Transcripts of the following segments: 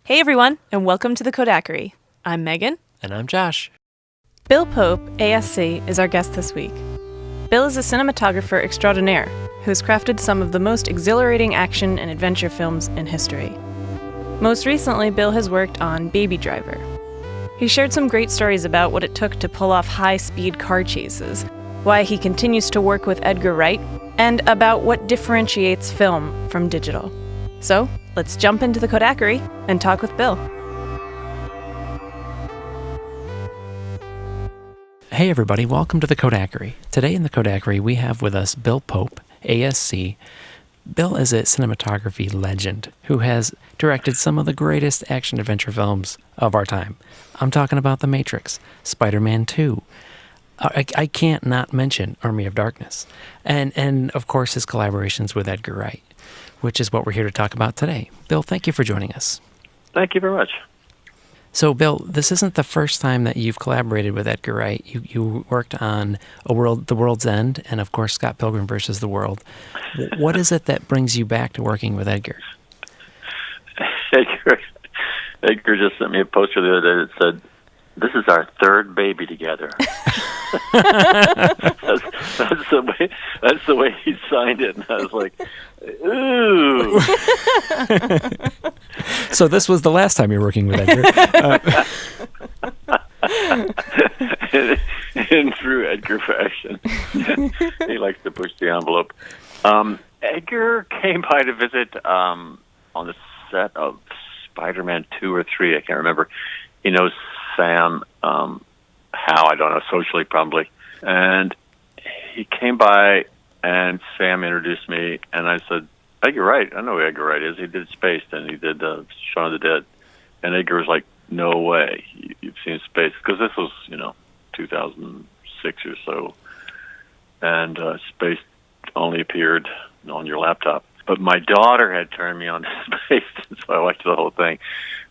Hey everyone, and welcome to the Kodakery. I'm Megan. And I'm Josh. Bill Pope, ASC, is our guest this week. Bill is a cinematographer extraordinaire who has crafted some of the most exhilarating action and adventure films in history. Most recently, Bill has worked on Baby Driver. He shared some great stories about what it took to pull off high-speed car chases, why he continues to work with Edgar Wright, and about what differentiates film from digital. So, let's jump into the Kodakery and talk with Bill. Hey everybody, welcome to the Kodakery. Today in the Kodakery we have with us Bill Pope, ASC. Bill is a cinematography legend who has directed some of the greatest action-adventure films of our time. I'm talking about The Matrix, Spider-Man 2. I can't not mention Army of Darkness. And of course his collaborations with Edgar Wright, which is what we're here to talk about today. Bill, thank you for joining us. Thank you very much. So, Bill, this isn't the first time that you've collaborated with Edgar Wright. You worked on The World's End, and of course, Scott Pilgrim versus the World. What is it that brings you back to working with Edgar? Edgar just sent me a poster the other day that said, "This is our third baby together." that's the way he signed it, and I was like, "Ooh." So this was the last time you were working with Edgar. In true Edgar fashion. He likes to push the envelope. Edgar came by to visit on the set of Spider-Man 2 or 3, I can't remember. He knows Sam, how, I don't know, socially probably. And he came by, and Sam introduced me, and I said, "Edgar Wright, I know who Edgar Wright is. He did Spaced, and he did Shaun of the Dead." And Edgar was like, "No way, you've seen Spaced," because this was, 2006 or so, and Spaced only appeared on your laptop. But my daughter had turned me on to Spaced, so I watched the whole thing.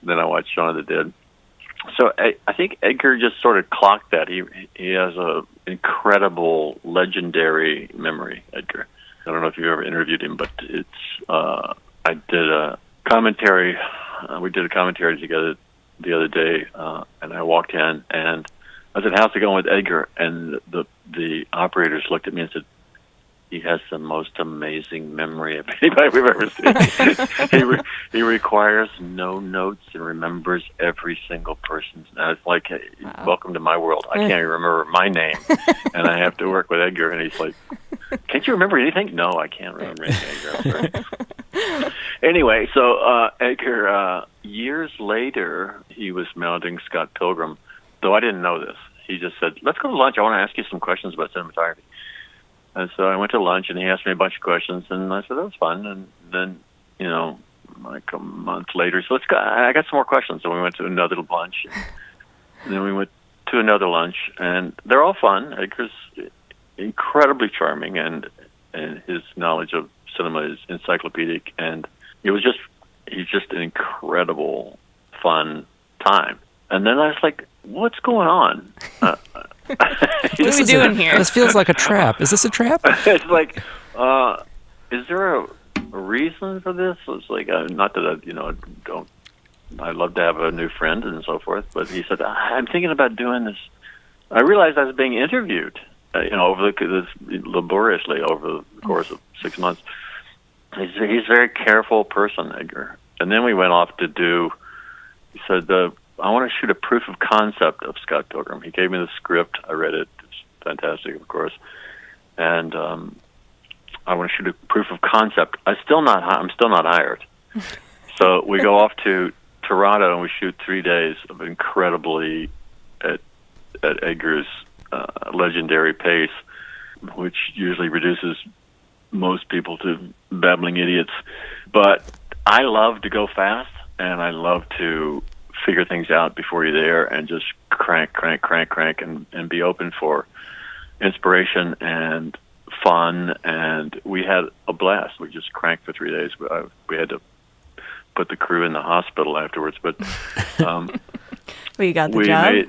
Then I watched Shaun of the Dead. So I think Edgar just sort of clocked that. He has a incredible, legendary memory, Edgar. I don't know if you've ever interviewed him, but it's. I did a commentary. We did a commentary together the other day, and I walked in and I said, "How's it going with Edgar?" And the operators looked at me and said, "He has the most amazing memory of anybody we've ever seen. He requires no notes and remembers every single person's." And I was like, "Hey, wow. Welcome to my world. I can't even remember my name, and I have to work with Edgar." And he's like, "Can't you remember anything?" "No, I can't remember anything, Edgar. I'm sorry." Anyway, so Edgar, years later, he was mounting Scott Pilgrim, though I didn't know this. He just said, "Let's go to lunch. I want to ask you some questions about cinematography." And so I went to lunch, and he asked me a bunch of questions, and I said, "That was fun." And then, like a month later, so let's go. I got some more questions, so we went to another lunch, and then we went to another lunch, and they're all fun. Edgar's incredibly charming, and his knowledge of cinema is encyclopedic, and he's just an incredible, fun time. And then I was like, "What's going on?" What are we doing here? This feels like a trap. Is this a trap? It's like, is there a reason for this? It's like, not that I love to have a new friend and so forth, but he said, "I'm thinking about doing this." I realized I was being interviewed, laboriously over the course of 6 months. He's a very careful person, Edgar. And then we went off to he said, "I want to shoot a proof of concept of Scott Pilgrim." He gave me the script. I read it. It's fantastic, of course. And I want to shoot a proof of concept. I'm still not hired. So we go off to Toronto, and we shoot 3 days of incredibly at Edgar's legendary pace, which usually reduces most people to babbling idiots. But I love to go fast, and I love to figure things out before you're there and just crank, and be open for inspiration and fun. And we had a blast. We just cranked for 3 days. We had to put the crew in the hospital afterwards, but well, you got the job.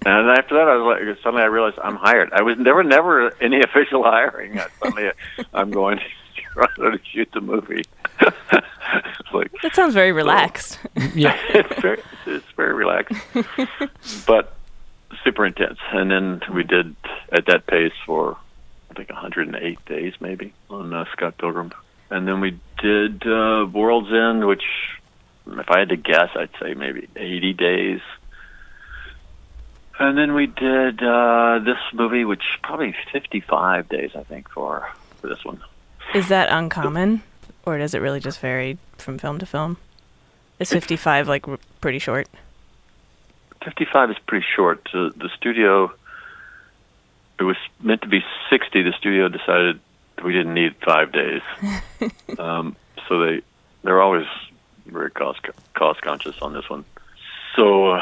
And after that, suddenly I realized I'm hired. There were never any official hiring. Suddenly I'm going to Toronto to shoot the movie. It's like, That sounds very relaxed. Yeah. it's very relaxed, but super intense. And then we did at that pace for I think 108 days maybe on Scott Pilgrim, and then we did World's End, which if I had to guess, I'd say maybe 80 days. And then we did this movie, which probably 55 days, I think, for this one. Is that uncommon, or does it really just vary from film to film? Is 55 like pretty short? 55 is pretty short. The studio, it was meant to be 60. The studio decided we didn't need 5 days. So they're always very cost conscious on this one. So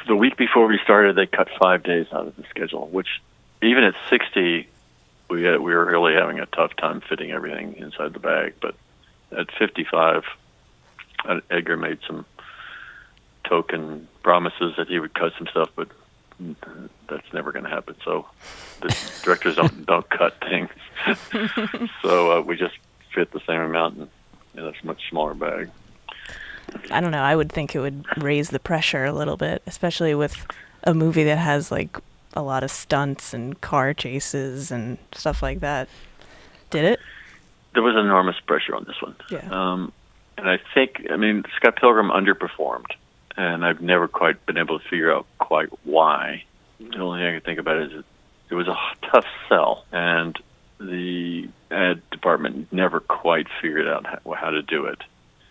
the week before we started, they cut 5 days out of the schedule, which even at 60, we were really having a tough time fitting everything inside the bag. But at 55, Edgar made some token promises that he would cut some stuff, but that's never going to happen. So the directors don't cut things. So we just fit the same amount in a much smaller bag. I don't know. I would think it would raise the pressure a little bit, especially with a movie that has like a lot of stunts and car chases and stuff like that. Did it? There was enormous pressure on this one. Yeah. And I think, Scott Pilgrim underperformed, and I've never quite been able to figure out quite why. The only thing I can think about is it was a tough sell, and the ad department never quite figured out how to do it.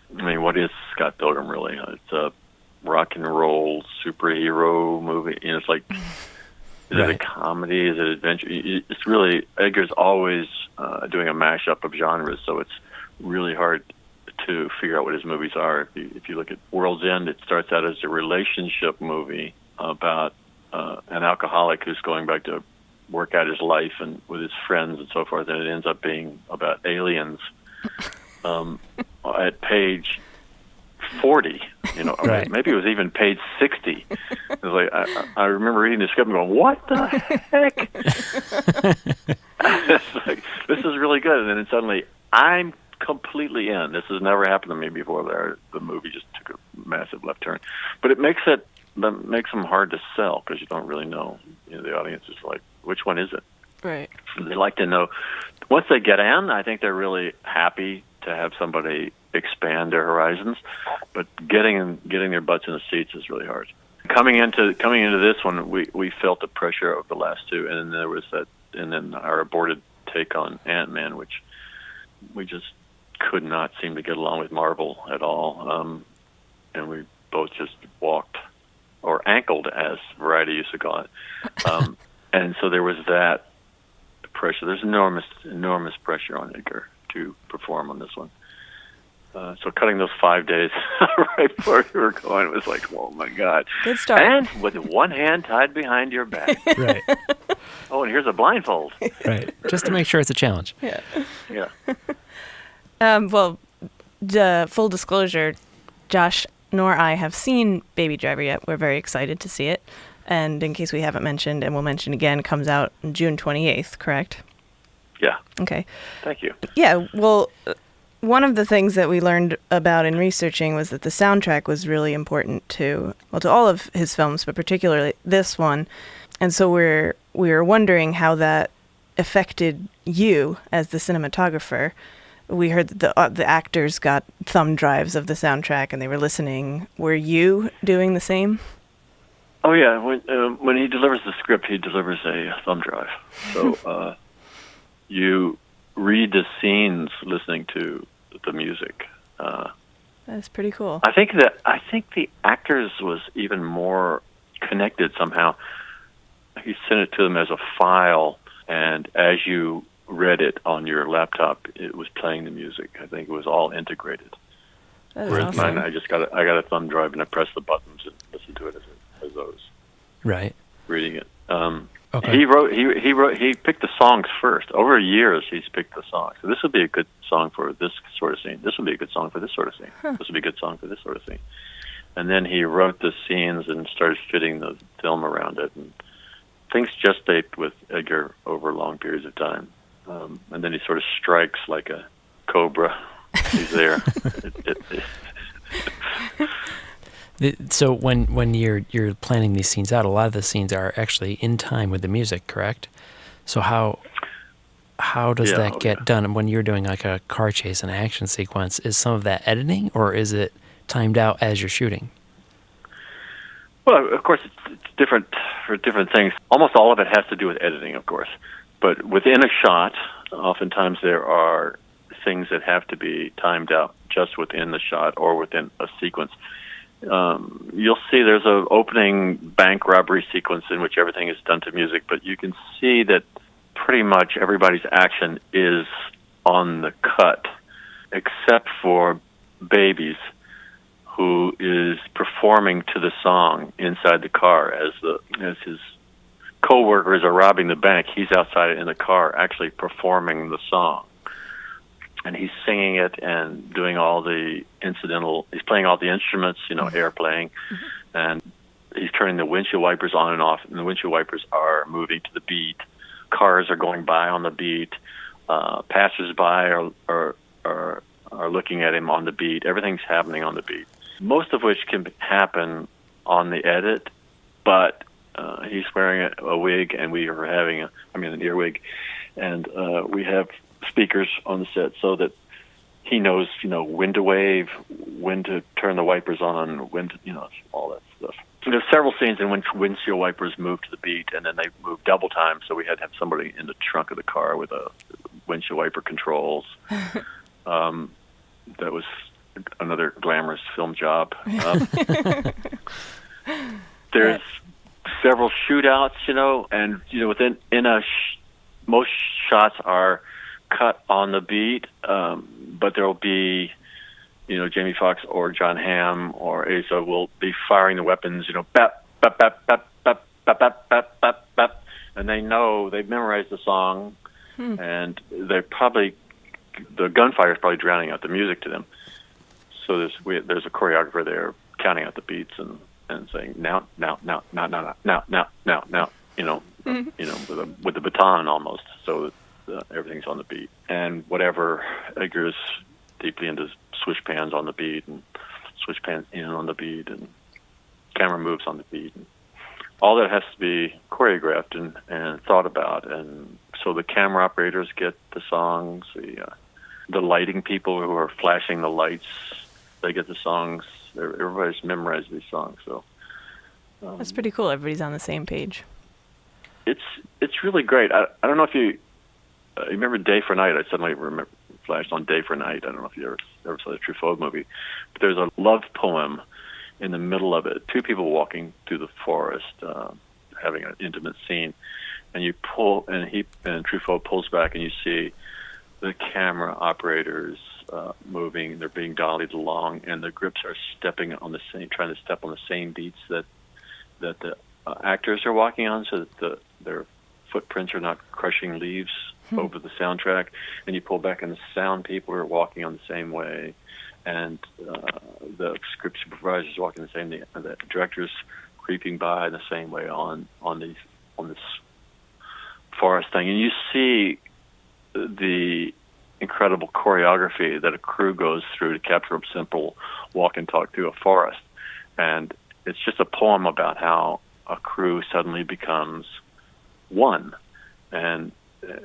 What is Scott Pilgrim really? It's a rock and roll superhero movie. It's like, is it a comedy? Is it adventure? It's really, Edgar's always doing a mashup of genres, so it's really hard to figure out what his movies are. If you look at World's End, it starts out as a relationship movie about an alcoholic who's going back to work out his life and with his friends and so forth, and it ends up being about aliens. At page 40, right. Maybe it was even page 60. It was like I remember reading the script and going, "What the heck?" It's like, this is really good, and then suddenly I'm completely in. This has never happened to me before. The movie just took a massive left turn, but it makes them hard to sell because you don't really know. The audience is like, which one is it? Right. They like to know. Once they get in, I think they're really happy to have somebody expand their horizons, but getting their butts in the seats is really hard. Coming into this one, we felt the pressure of the last two, and then there was then our aborted take on Ant-Man, which we just could not seem to get along with Marvel at all, and we both just walked or ankled, as Variety used to call it, and so there was that pressure. There's enormous pressure on Edgar to perform on this one. So cutting those 5 days right before we were going was like, oh my God. Good start. And with one hand tied behind your back. Right. Oh, and here's a blindfold. Right. Just to make sure it's a challenge. Yeah. Yeah. Well, full disclosure, Josh nor I have seen Baby Driver yet. We're very excited to see it. And in case we haven't mentioned, and we'll mention again, comes out on June 28th, correct? Yeah. Okay. Thank you. Yeah, well, one of the things that we learned about in researching was that the soundtrack was really important to all of his films, but particularly this one. And so we were wondering how that affected you as the cinematographer. We heard that the actors got thumb drives of the soundtrack and they were listening. Were you doing the same? Oh, yeah. When he delivers the script, he delivers a thumb drive. So you read the scenes listening to the music. That's pretty cool. I think the actors was even more connected somehow. He sent it to them as a file, and as you read it on your laptop, it was playing the music. I think it was all integrated. That is Whereas awesome. mine, I got a thumb drive and I pressed the buttons and listened to it as I was Right. reading it. Okay. He picked the songs first. Over years, he's picked the songs. So this would be a good song for this sort of scene. This would be a good song for this sort of scene. This would be a good song for this sort of scene. And then he wrote the scenes and started fitting the film around it. And things gestate with Edgar over long periods of time. And then he sort of strikes like a cobra He's there. So when you're planning these scenes out, a lot of the scenes are actually in time with the music, correct? So how does that get done? And when you're doing like a car chase, an action sequence, is some of that editing, or is it timed out as you're shooting? Well, of course, it's different for different things. Almost all of it has to do with editing, of course. But within a shot, oftentimes there are things that have to be timed out just within the shot or within a sequence. You'll see there's an opening bank robbery sequence in which everything is done to music, but you can see that pretty much everybody's action is on the cut, except for Babies, who is performing to the song inside the car as his co-workers are robbing the bank. He's outside in the car actually performing the song. And he's singing it and doing all the he's playing all the instruments, air playing, and he's turning the windshield wipers on and off, and the windshield wipers are moving to the beat. Cars are going by on the beat. Passers-by are looking at him on the beat. Everything's happening on the beat, most of which can happen on the edit, but he's wearing a wig, and we are having an earwig, and we have speakers on the set so that he knows, when to wave, when to turn the wipers on, when to, all that stuff. There's several scenes in which windshield wipers move to the beat, and then they move double time, so we had to have somebody in the trunk of the car with a windshield wiper controls. That was another glamorous film job. There's several shootouts, and most shots are cut on the beat, but there'll be, Jamie Foxx or John Hamm or Asa will be firing the weapons, bap, bap, bap, bap, bap, bap, bap, bap, bap, bap, and they've memorized the song, and the gunfire is probably drowning out the music to them. So there's a choreographer there counting out the beats and saying now, with the baton almost, so everything's on the beat. And whatever, Edgar's deeply into switch pans on the beat and switch pans in on the beat and camera moves on the beat. And all that has to be choreographed and thought about. And so the camera operators get the songs, the lighting people who are flashing the lights, they get the songs. Everybody's memorized these songs. So that's pretty cool. Everybody's on the same page. It's really great. I don't know if you remember Day for Night. I suddenly flashed on Day for Night. I don't know if you ever saw the Truffaut movie, but there's a love poem in the middle of it. Two people walking through the forest, having an intimate scene, and Truffaut pulls back, and you see the camera operators moving. They're being dollied along, and the grips are trying to step on the same beats that the actors are walking on, so that their footprints are not crushing leaves over the soundtrack. And you pull back, and the sound people are walking on the same way, and the script supervisors walking the same way. The directors creeping by in the same way on this forest thing, and you see the incredible choreography that a crew goes through to capture a simple walk and talk through a forest. And it's just a poem about how a crew suddenly becomes one, and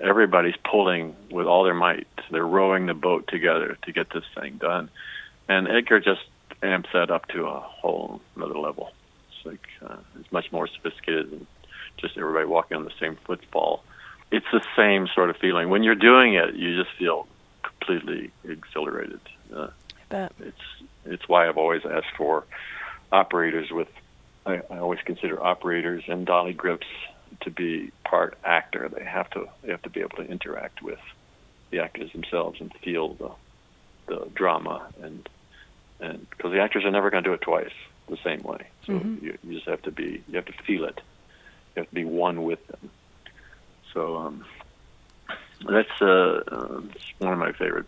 everybody's pulling with all their might. They're rowing the boat together to get this thing done. And Edgar just amps that up to a whole another level. It's like it's much more sophisticated than just everybody walking on the same football. It's the same sort of feeling. When you're doing it, you just feel completely exhilarated. I bet. It's why I've always asked for operators I always consider operators and dolly grips to be part actor. They have to be able to interact with the actors themselves and feel the drama, and because the actors are never going to do it twice the same way. So you just have to feel it. You have to be one with them. So that's one of my favorite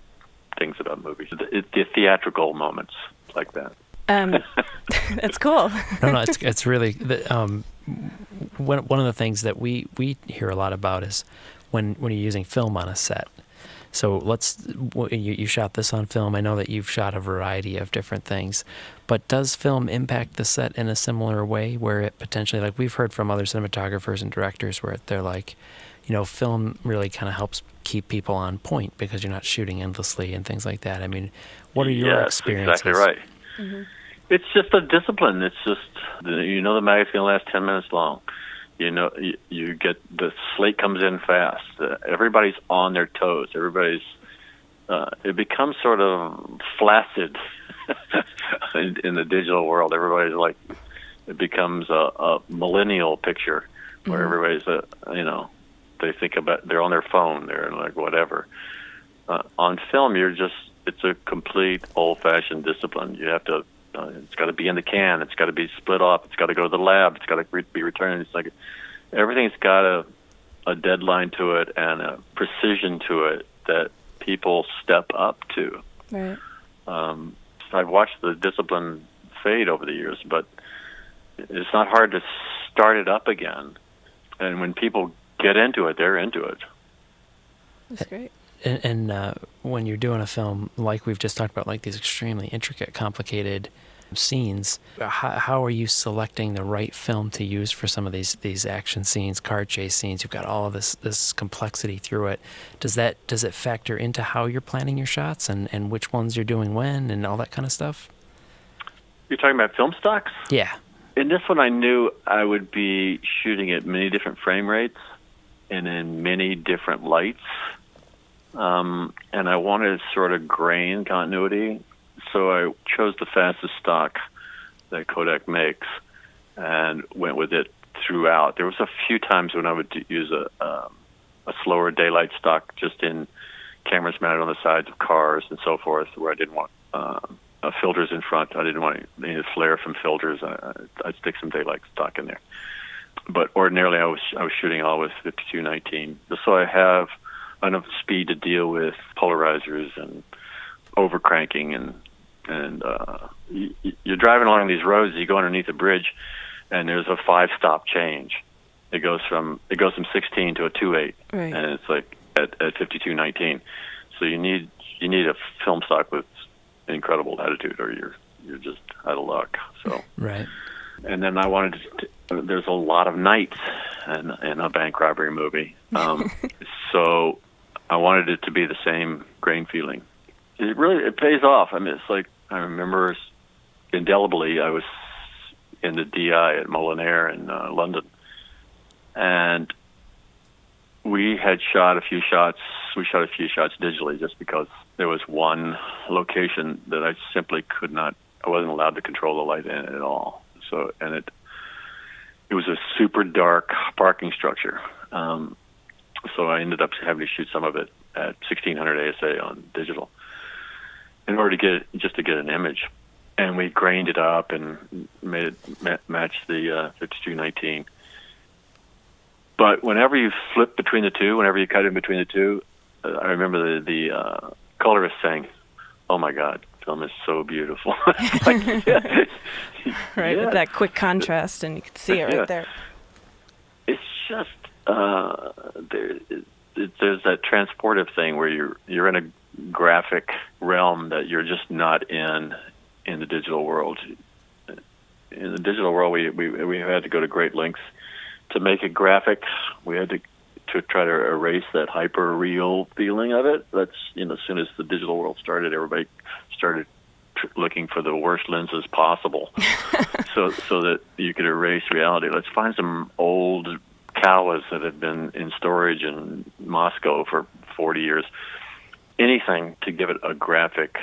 things about movies. The theatrical moments like that. That's cool. No, it's really one of the things that we hear a lot about is when you're using film on a set. So you shot this on film. I know that you've shot a variety of different things, but does film impact the set in a similar way where it potentially, like we've heard from other cinematographers and directors where they're like, film really kind of helps keep people on point because you're not shooting endlessly and things like that. I mean, what are your experiences? Exactly right. Mm-hmm. It's just a discipline. It's just, the magazine can last 10 minutes long. You get, the slate comes in fast. Everybody's on their toes. It becomes sort of flaccid in the digital world. Everybody's like, it becomes a millennial picture where everybody's, they think about, they're on their phone, they're like whatever. On film, it's a complete old-fashioned discipline. You have to, it's got to be in the can, it's got to be split off, it's got to go to the lab, it's got to be returned. It's like everything's got a deadline to it and a precision to it that people step up to. Right. I've watched the discipline fade over the years, but it's not hard to start it up again. And when people get into it, they're into it. That's great. And when you're doing a film like we've just talked about, like these extremely intricate, complicated scenes, how are you selecting the right film to use for some of these action scenes, car chase scenes? You've got all of this complexity through it. Does it factor into how you're planning your shots and which ones you're doing when and all that kind of stuff? You're talking about film stocks? Yeah. In this one, I knew I would be shooting at many different frame rates and in many different lights. And I wanted sort of grain continuity, so I chose the fastest stock that Kodak makes and went with it throughout. There was a few times when I would use a slower daylight stock just in cameras mounted on the sides of cars and so forth, where I didn't want filters in front. I didn't want any flare from filters. I'd stick some daylight stock in there. But ordinarily, I was shooting all with 52-19, so I have enough speed to deal with polarizers and overcranking, and you're driving along these roads. You go underneath a bridge, and there's a 5-stop change. It goes from 16 to a 2.8, right. And it's like at 52-19. So you need a film stock with incredible latitude, or you're just out of luck. So right. And then I wanted to, there's a lot of nights in a bank robbery movie. So I wanted it to be the same grain feeling. It pays off. I mean, it's like, I remember indelibly, I was in the DI at Molinaire in London, and we had shot a few shots. We shot a few shots digitally just because there was one location that I simply I wasn't allowed to control the light in at all. So, and it was a super dark parking structure. So I ended up having to shoot some of it at 1600 ASA on digital in order to get an image. And we grained it up and made it match the 52-19. But whenever you flip between the two, whenever you cut in between the two, I remember the colorist saying, "Oh my God, film is so beautiful." Like, yeah. Right, with that quick contrast, and you can see it right there. It's just there's that transportive thing where you're in a graphic realm that you're just not in the digital world. In the digital world, we had to go to great lengths to make it graphic. We had to try to erase that hyper real feeling of it. That's as soon as the digital world started, everybody started looking for the worst lenses possible, so that you could erase reality. Let's find some old Kawas that had been in storage in Moscow for 40 years. Anything to give it a graphic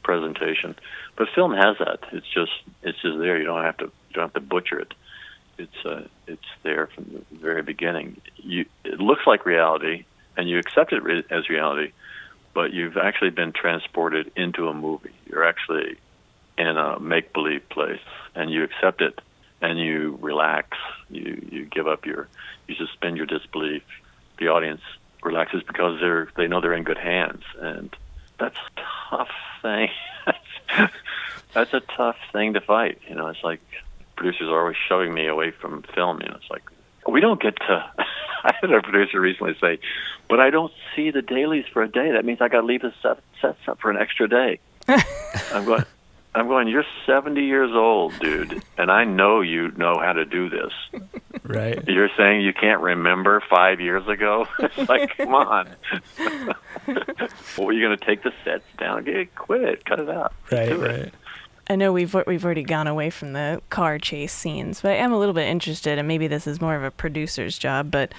presentation. But film has that. It's just there. You don't have to butcher it. It's there from the very beginning. It looks like reality, and you accept it as reality, but you've actually been transported into a movie. You're actually in a make-believe place, and you accept it, and you relax. You give up you suspend your disbelief. The audience relaxes because they know they're in good hands, and that's a tough thing. That's a tough thing to fight. It's like producers are always shoving me away from film. It's like we don't get to I had a producer recently say, "But I don't see the dailies for a day. That means I got to leave the sets up for an extra day." I'm going, you're 70 years old, dude, and I know you know how to do this. Right. You're saying you can't remember 5 years ago? It's like, come on. Well, are you going to take the sets down? Quit it. Cut it out. Right. I know we've already gone away from the car chase scenes, but I am a little bit interested, and maybe this is more of a producer's job, but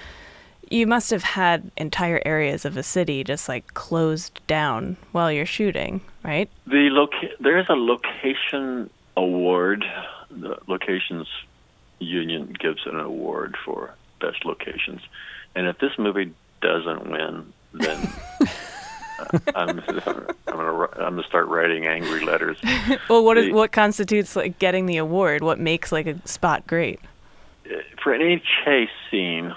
you must have had entire areas of a city just like closed down while you're shooting, right? There is a location award. The Locations Union gives an award for best locations, and if this movie doesn't win, then I'm gonna start writing angry letters. Well, what constitutes like getting the award? What makes like a spot great? For any chase scene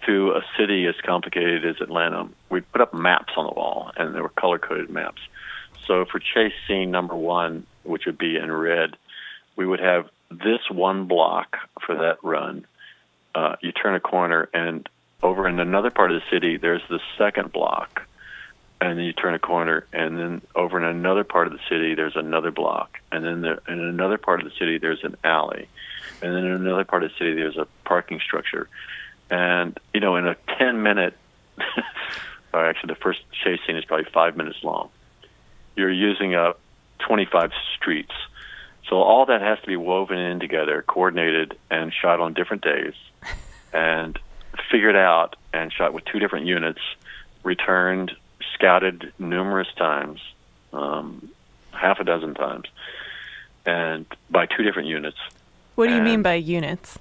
through a city as complicated as Atlanta, we put up maps on the wall, and they were color-coded maps. So for chase scene number 1, which would be in red, we would have this one block for that run. You turn a corner, and over in another part of the city, there's the second block. And then you turn a corner, and then over in another part of the city, there's another block. And then in another part of the city, there's an alley. And then in another part of the city, there's a parking structure. And, in a 10-minute, or actually the first chase scene is probably 5 minutes long. You're using up 25 streets. So all that has to be woven in together, coordinated, and shot on different days, and figured out and shot with 2 different units, returned, scouted numerous times, half a dozen times, and by 2 different units. What do you mean by units?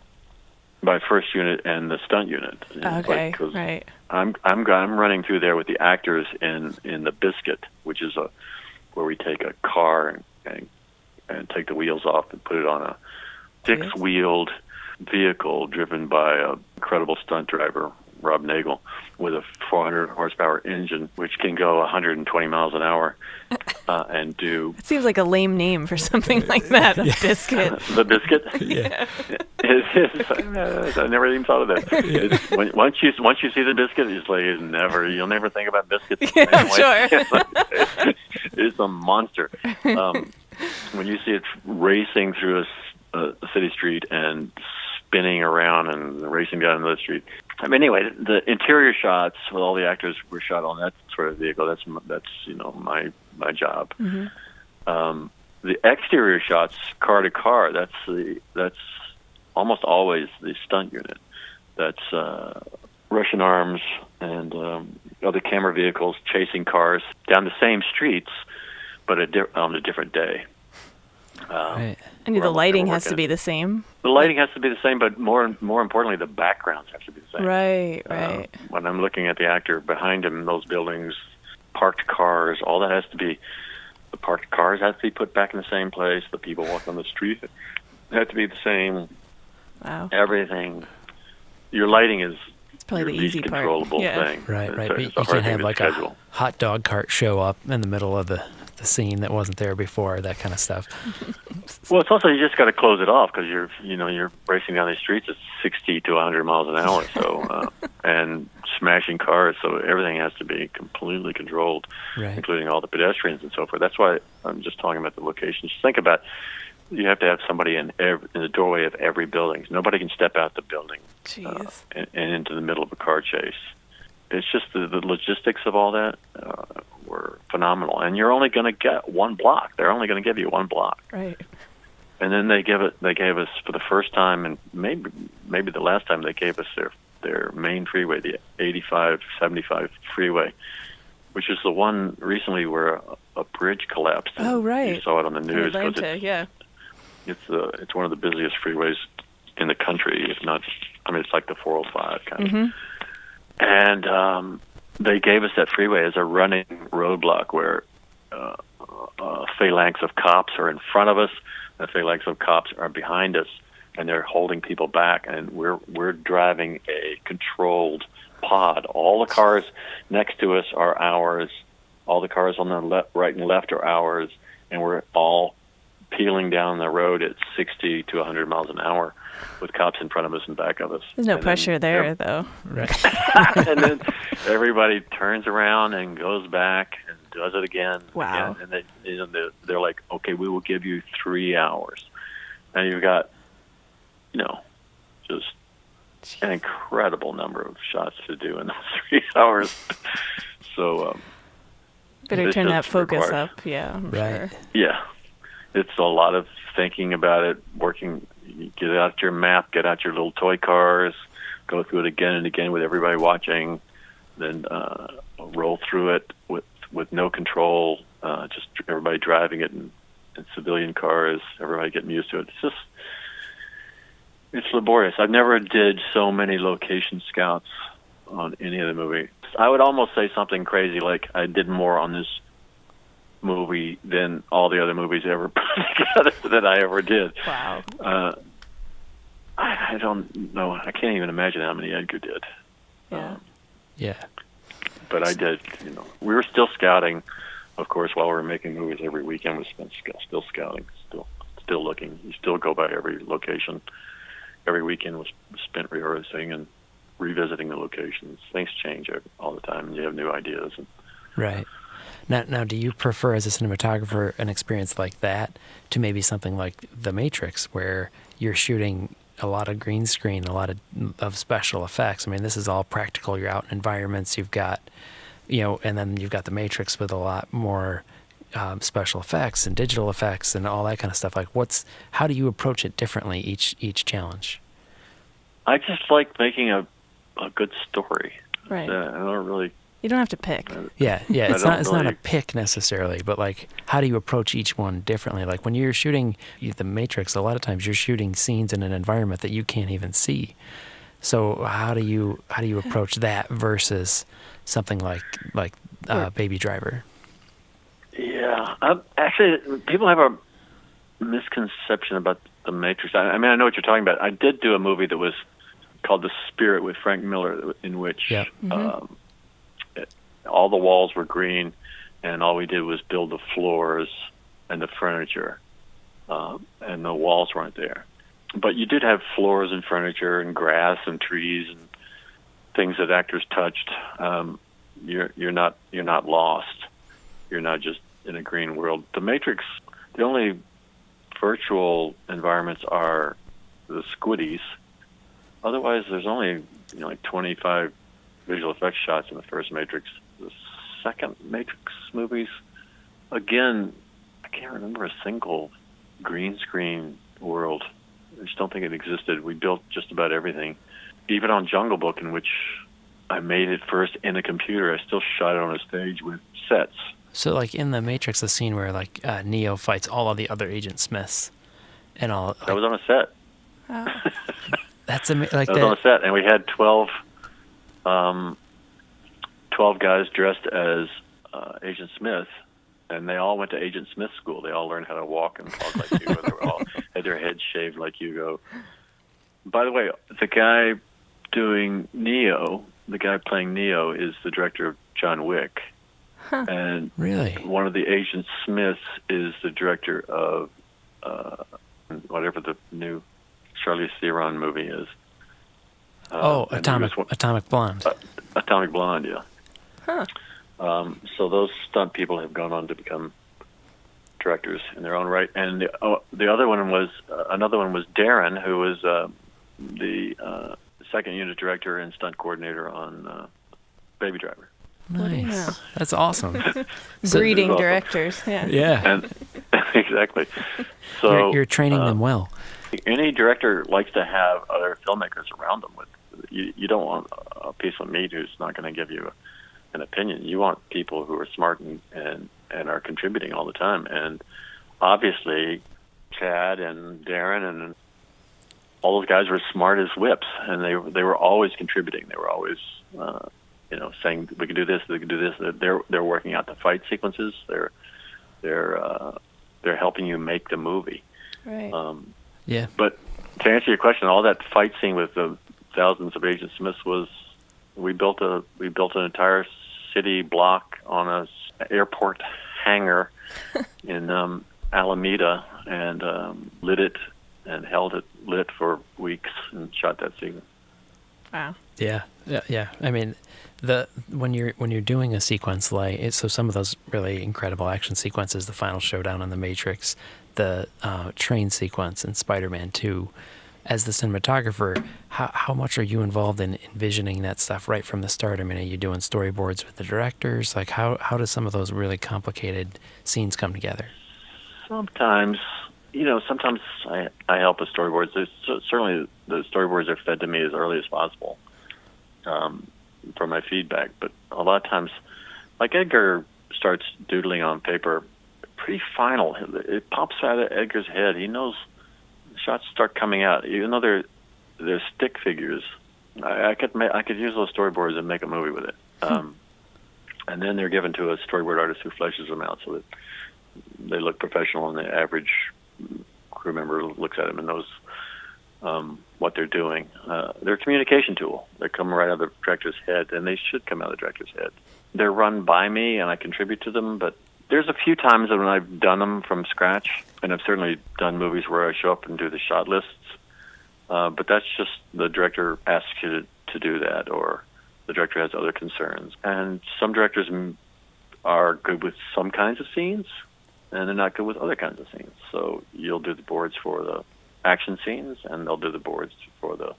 By first unit and the stunt unit. Okay, right. I'm running through there with the actors in the Biscuit, which is where we take a car and take the wheels off and put it on a 6-wheeled vehicle driven by a incredible stunt driver, Rob Nagel, with a 400 horsepower engine, which can go 120 miles an hour and do... It seems like a lame name for something like that, a Biscuit. The Biscuit? Yeah. I never even thought of that. Once you see the Biscuit, it's like you'll never think about biscuits. Yeah, sure. It's a monster. When you see it racing through a city street and spinning around and racing down another street. Anyway, the interior shots with all the actors were shot on that sort of vehicle. That's my job. Mm-hmm. The exterior shots, car to car, that's almost always the stunt unit. That's Russian arms and other camera vehicles chasing cars down the same streets, but on a different day. Right. And the lighting has to be the same? The lighting has to be the same, but more importantly, the backgrounds have to be the same. Right. When I'm looking at the actor behind him, those buildings, parked cars, all that has to be, the parked cars have to be put back in the same place. The people walking on the street have to be the same. Wow. Everything. Your lighting is probably your the least easy part. controllable Yeah. thing. Right. It's But a you hard can't thing have to like schedule. a hot dog cart show up in the middle of the scene that wasn't there before, that kind of stuff. Well, it's also, you just got to close it off because you're racing down these streets at 60 to 100 miles an hour, so and smashing cars, so everything has to be completely controlled, Right. including all the pedestrians and so forth. That's why I'm just talking about the locations. Just think about, you have to have somebody in the doorway of every building. Nobody can step out the building and into the middle of a car chase. It's just the logistics of all that were phenomenal. And you're only going to get one block. They're only going to give you one block. Right. And then they gave us for the first time, and maybe the last time, they gave us their main freeway, the 85-75 freeway, which is the one recently where a bridge collapsed. Oh, right. You saw it on the news. Atlanta, yeah. It's one of the busiest freeways in the country, if not, it's like the 405 kind of. And they gave us that freeway as a running roadblock where a phalanx of cops are in front of us, a phalanx of cops are behind us, and they're holding people back, and we're driving a controlled pod. All the cars next to us are ours. All the cars on the right and left are ours, and we're all peeling down the road at 60 to 100 miles an hour with cops in front of us and back of us. There's no pressure there, though. Right. And then everybody turns around and goes back and does it again. Wow. Again, and they, you know, they're like, okay, we will give you 3 hours. And you've got, you know, just an incredible number of shots to do in those 3 hours. So Better turn that focus requires, up, yeah. I'm Right. Sure. Yeah. It's a lot of thinking about it, working, get out your map, get out your little toy cars, go through it again and again with everybody watching, then roll through it with no control, just everybody driving it in civilian cars, everybody getting used to it. It's laborious. I've never did so many location scouts on any of the movies. I would almost say something crazy like I did more on this movie than all the other movies ever put together that I ever did. Wow. I don't know. I can't even imagine how many Edgar did. Yeah. Yeah. But I did, you know. We were still scouting, of course, while we were making movies every weekend. We spent still scouting, still looking. You still go by every location. Every weekend was spent rehearsing and revisiting the locations. Things change all the time, and you have new ideas. Right. Now, do you prefer, as a cinematographer, an experience like that to maybe something like The Matrix, where you're shooting a lot of green screen, a lot of special effects? I mean, this is all practical. You're out in environments. You've got, you know, and then you've got The Matrix with a lot more special effects and digital effects and all that kind of stuff. Like, how do you approach it differently each challenge? I just like making a good story. Right. I don't really. You don't have to pick. Yeah. It's not a pick necessarily, but like, how do you approach each one differently? Like when you're shooting The Matrix, a lot of times you're shooting scenes in an environment that you can't even see. So how do you approach that versus something like Baby Driver? Yeah, actually, people have a misconception about The Matrix. I mean, I know what you're talking about. I did do a movie that was called The Spirit with Frank Miller, in which all the walls were green, and all we did was build the floors and the furniture, and the walls weren't there. But you did have floors and furniture and grass and trees and things that actors touched. You're not lost. You're not just in a green world. The Matrix, the only virtual environments are the squiddies. Otherwise, there's only like 25 visual effects shots in the first Matrix. The second Matrix movies, again, I can't remember a single green screen world. I just don't think it existed. We built just about everything. Even on Jungle Book, in which I made it first in a computer, I still shot it on a stage with sets. So, like in The Matrix, the scene where like Neo fights all of the other Agent Smiths, and all like, that was on a set. Oh. That's like that was on a set, and we had 12 guys dressed as Agent Smith, and they all went to Agent Smith school. They all learned how to walk and talk like Hugo. They were all had their heads shaved like Hugo. By the way, the guy doing Neo, the guy playing Neo, is the director of John Wick. Huh. And really, one of the Agent Smiths is the director of whatever the new Charlize Theron movie is. Atomic Blonde. Atomic Blonde, yeah. Huh. So those stunt people have gone on to become directors in their own right. And the other one was another one was Darren, who was the second unit director and stunt coordinator on Baby Driver. Nice. Yeah. That's awesome. Breeding awesome. directors. Yeah. Yeah. And exactly. So You're training them well. Any director likes to have other filmmakers around them. You don't want a piece of meat who's not going to give you an opinion. You want people who are smart and are contributing all the time. And obviously, Chad and Darren and all those guys were smart as whips, and they were always contributing. They were always saying we can do this, we can do this. They're working out the fight sequences. They're helping you make the movie. Right. Yeah. But to answer your question, all that fight scene with the thousands of Agent Smiths was we built an entire city block on a airport hangar in Alameda, and lit it and held it lit for weeks and shot that sequence. Wow. Yeah. I mean, when you're doing a sequence like so, some of those really incredible action sequences, the final showdown on the Matrix, the train sequence in Spider-Man 2. As the cinematographer, how much are you involved in envisioning that stuff right from the start? I mean, are you doing storyboards with the directors? Like, how do some of those really complicated scenes come together? Sometimes, sometimes I help with storyboards. Certainly the storyboards are fed to me as early as possible for my feedback. But a lot of times, like Edgar starts doodling on paper, pretty final. It pops out of Edgar's head. He knows shots start coming out, even though they're stick figures. I could use those storyboards and make a movie with it. And then they're given to a storyboard artist who fleshes them out so that they look professional, and the average crew member looks at them and knows what they're doing. They're a communication tool. They come right out of the director's head, and they should come out of the director's head. They're run by me, and I contribute to them, but there's a few times when I've done them from scratch, and I've certainly done movies where I show up and do the shot lists. But that's just the director asks you to do that, or the director has other concerns. And some directors are good with some kinds of scenes, and they're not good with other kinds of scenes. So you'll do the boards for the action scenes, and they'll do the boards for the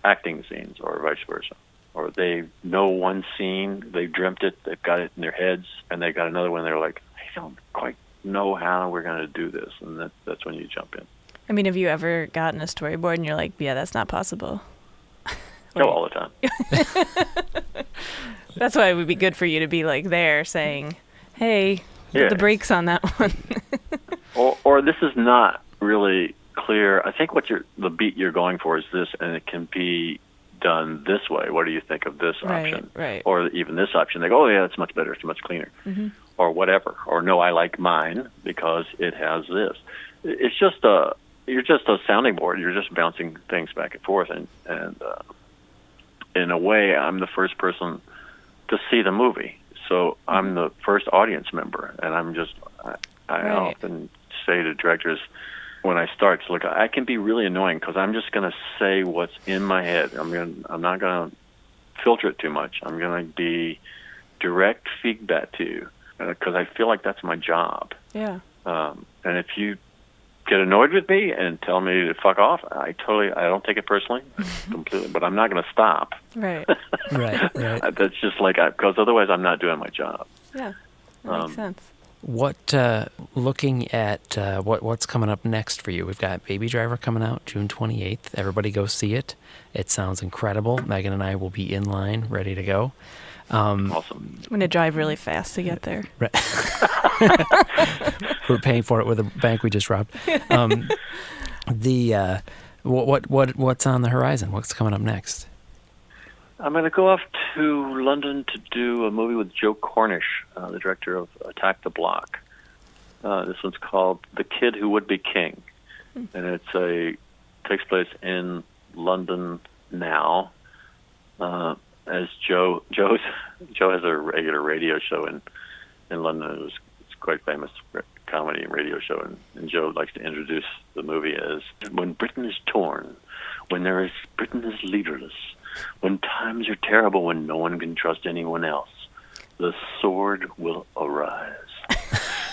acting scenes, or vice versa. Or they know one scene, they've dreamt it, they've got it in their heads, and they got another one, they're like, I don't quite know how we're going to do this, and that's when you jump in. I mean, have you ever gotten a storyboard and you're like, yeah, that's not possible? All the time. That's why it would be good for you to be like there saying, hey, put the brakes on that one. or this is not really clear. I think the beat you're going for is this, and it can be done this way. What do you think of this option? Right. Or even this option. They go, oh, yeah, it's much better. It's much cleaner. Mm-hmm. Or whatever. Or no, I like mine because it has this. It's just you're just a sounding board. You're just bouncing things back and forth. And in a way, I'm the first person to see the movie. So I'm the first audience member. And I often say to directors, when I start to look, I can be really annoying because I'm just going to say what's in my head. I'm not going to filter it too much. I'm going to be direct feedback to you because I feel like that's my job. Yeah. And if you get annoyed with me and tell me to fuck off, I don't take it personally, completely. But I'm not going to stop. Right. Right. That's just because otherwise I'm not doing my job. Yeah, that makes sense. What looking at what's coming up next for you? We've got Baby Driver coming out June 28th. Everybody go see it. It sounds incredible. Megan and I will be in line, ready to go. Awesome. I'm going to drive really fast to get there. Right. We're paying for it with a bank we just robbed. What's on the horizon? What's coming up next? I'm going to go off to London to do a movie with Joe Cornish, the director of Attack the Block. This one's called The Kid Who Would Be King, and it takes place in London now. As Joe has a regular radio show in London. It's quite famous comedy and radio show, and Joe likes to introduce the movie as when Britain is torn, when Britain is leaderless, when times are terrible, when no one can trust anyone else, the sword will arise.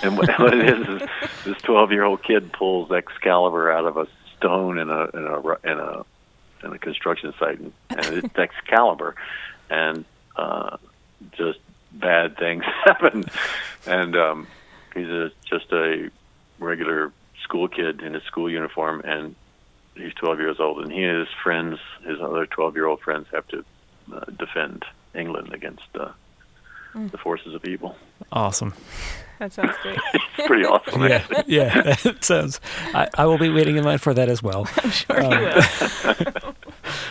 And what it is this 12-year-old kid pulls Excalibur out of a stone in a construction site, and it's Excalibur, and just bad things happen. And he's just a regular school kid in his school uniform, and he's 12 years old, and he and his friends, his other 12-year-old friends, have to defend England against the forces of evil. Awesome. That sounds great. It's pretty awesome, actually. Yeah, that sounds. I will be waiting in line for that as well. I'm sure you will.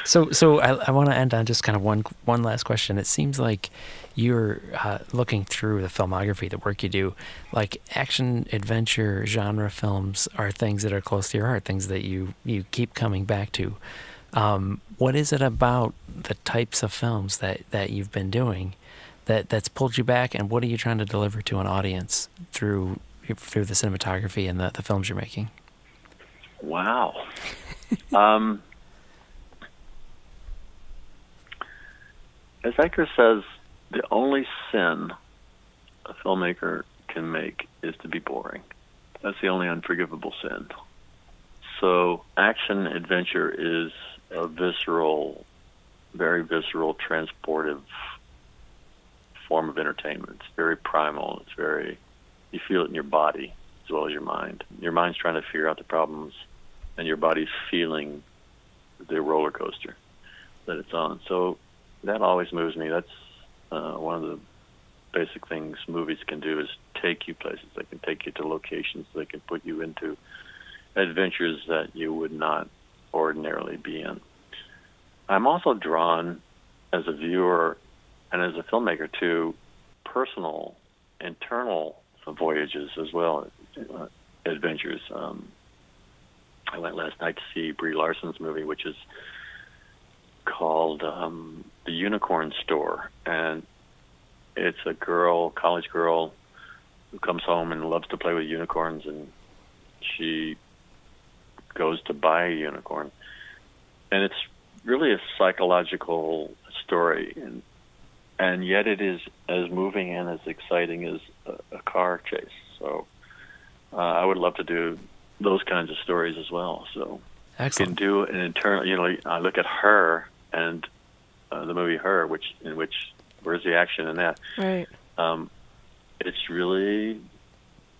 So I want to end on just kind of one last question. It seems like you're looking through the filmography, the work you do, like action, adventure, genre films are things that are close to your heart, things that you keep coming back to. What is it about the types of films that you've been doing that's pulled you back, and what are you trying to deliver to an audience through the cinematography and the films you're making? Wow. As Edgar says, the only sin a filmmaker can make is to be boring. That's the only unforgivable sin. So action adventure is a visceral, very visceral, transportive form of entertainment. It's very primal. It's very, you feel it in your body as well as your mind. Your mind's trying to figure out the problems, and your body's feeling the roller coaster that it's on. So that always moves me. That's one of the basic things movies can do is take you places. They can take you to locations. They can put you into adventures that you would not ordinarily be in. I'm also drawn as a viewer and as a filmmaker to personal, internal voyages as well, adventures. I went last night to see Brie Larson's movie, which is called The Unicorn Store, and it's a girl, college girl, who comes home and loves to play with unicorns, and she goes to buy a unicorn. And it's really a psychological story, and yet it is as moving and as exciting as a car chase. So I would love to do those kinds of stories as well. So Excellent. You can do an internal, I look at Her and the movie Her, where's the action in that? Right. It's really,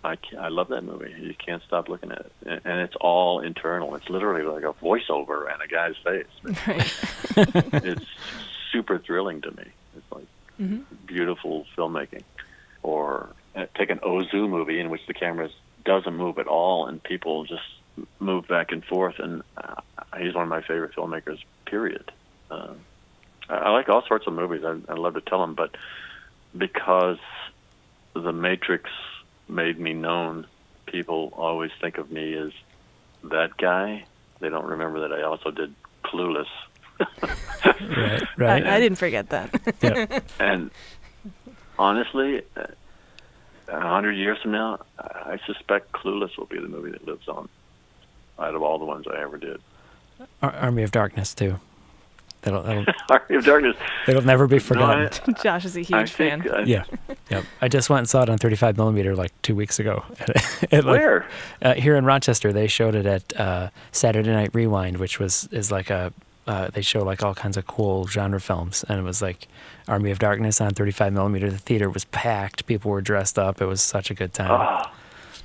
I love that movie. You can't stop looking at it. And it's all internal. It's literally like a voiceover and a guy's face. Right. It's super thrilling to me. It's like beautiful filmmaking. Or take an Ozu movie in which the camera doesn't move at all and people just move back and forth. And he's one of my favorite filmmakers, period. I like all sorts of movies. I love to tell them, but because The Matrix made me known, people always think of me as that guy. They don't remember that I also did Clueless. Right. I didn't forget that. Yep. And honestly, 100 years from now, I suspect Clueless will be the movie that lives on out of all the ones I ever did. Army of Darkness, too. That'll Army of Darkness. It'll never be forgotten. No, Josh is a huge fan. Yep. I just went and saw it on 35 millimeter like 2 weeks ago. Where? Here in Rochester, they showed it at Saturday Night Rewind, which is like they show like all kinds of cool genre films, and it was like Army of Darkness on 35 millimeter. The theater was packed. People were dressed up. It was such a good time.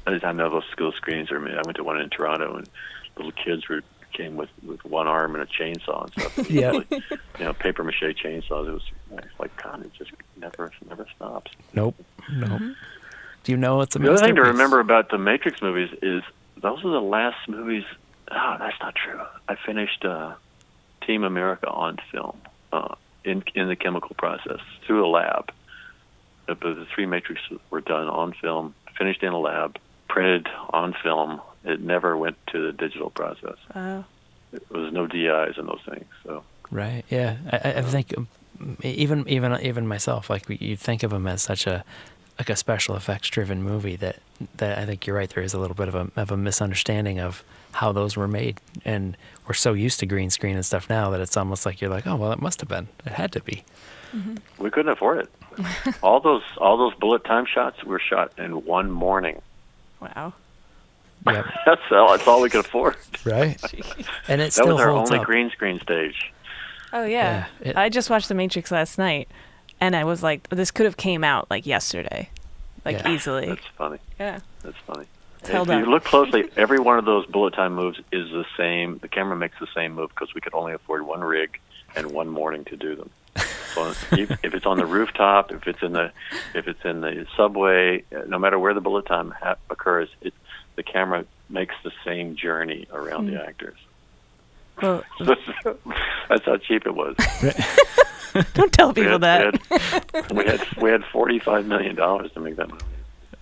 I know those school screens are. I went to one in Toronto, and little kids came with one arm and a chainsaw and stuff. Yeah. Really, paper mache chainsaws. It was like, God, it just never stops. Nope. Mm-hmm. Do you know it's a The other thing to masterpiece? remember about the Matrix movies is those are the last movies. Oh, that's not true. I finished Team America on film in the chemical process through a lab. The three Matrix were done on film, finished in a lab, printed on film. It never went to the digital process. Wow. There was no DIs and those things. So Right. Yeah. I think even myself, like you think of them as such a special effects driven movie that I think you're right. There is a little bit of a misunderstanding of how those were made, and we're so used to green screen and stuff now that it's almost like you're like, oh well, it must have been. It had to be. Mm-hmm. we couldn't afford it. all those bullet time shots were shot in one morning. Wow. Yep. That's all we could afford. Right. And it That still was our holds only up. green screen stage. Oh yeah. I just watched The Matrix last night, and I was like, this could have came out like yesterday, easily. That's funny. Yeah. That's funny. It's If held you up. look closely, every one of those bullet time moves is the same. The camera makes the same move because we could only afford one rig and one morning to do them. So if it's on the rooftop, if it's in the subway, no matter where the bullet time occurs, the camera makes the same journey around the actors. Well, That's how cheap it was. don't tell people that. We had $45 million to make that movie.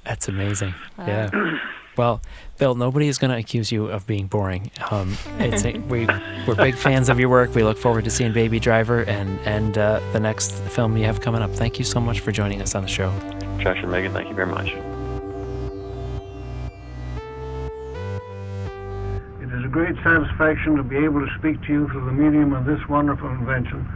That's amazing. Yeah. Well, Bill, nobody is going to accuse you of being boring. We're big fans of your work. We look forward to seeing Baby Driver and the next film you have coming up. Thank you so much for joining us on the show. Josh and Megan, thank you very much. It is a great satisfaction to be able to speak to you through the medium of this wonderful invention.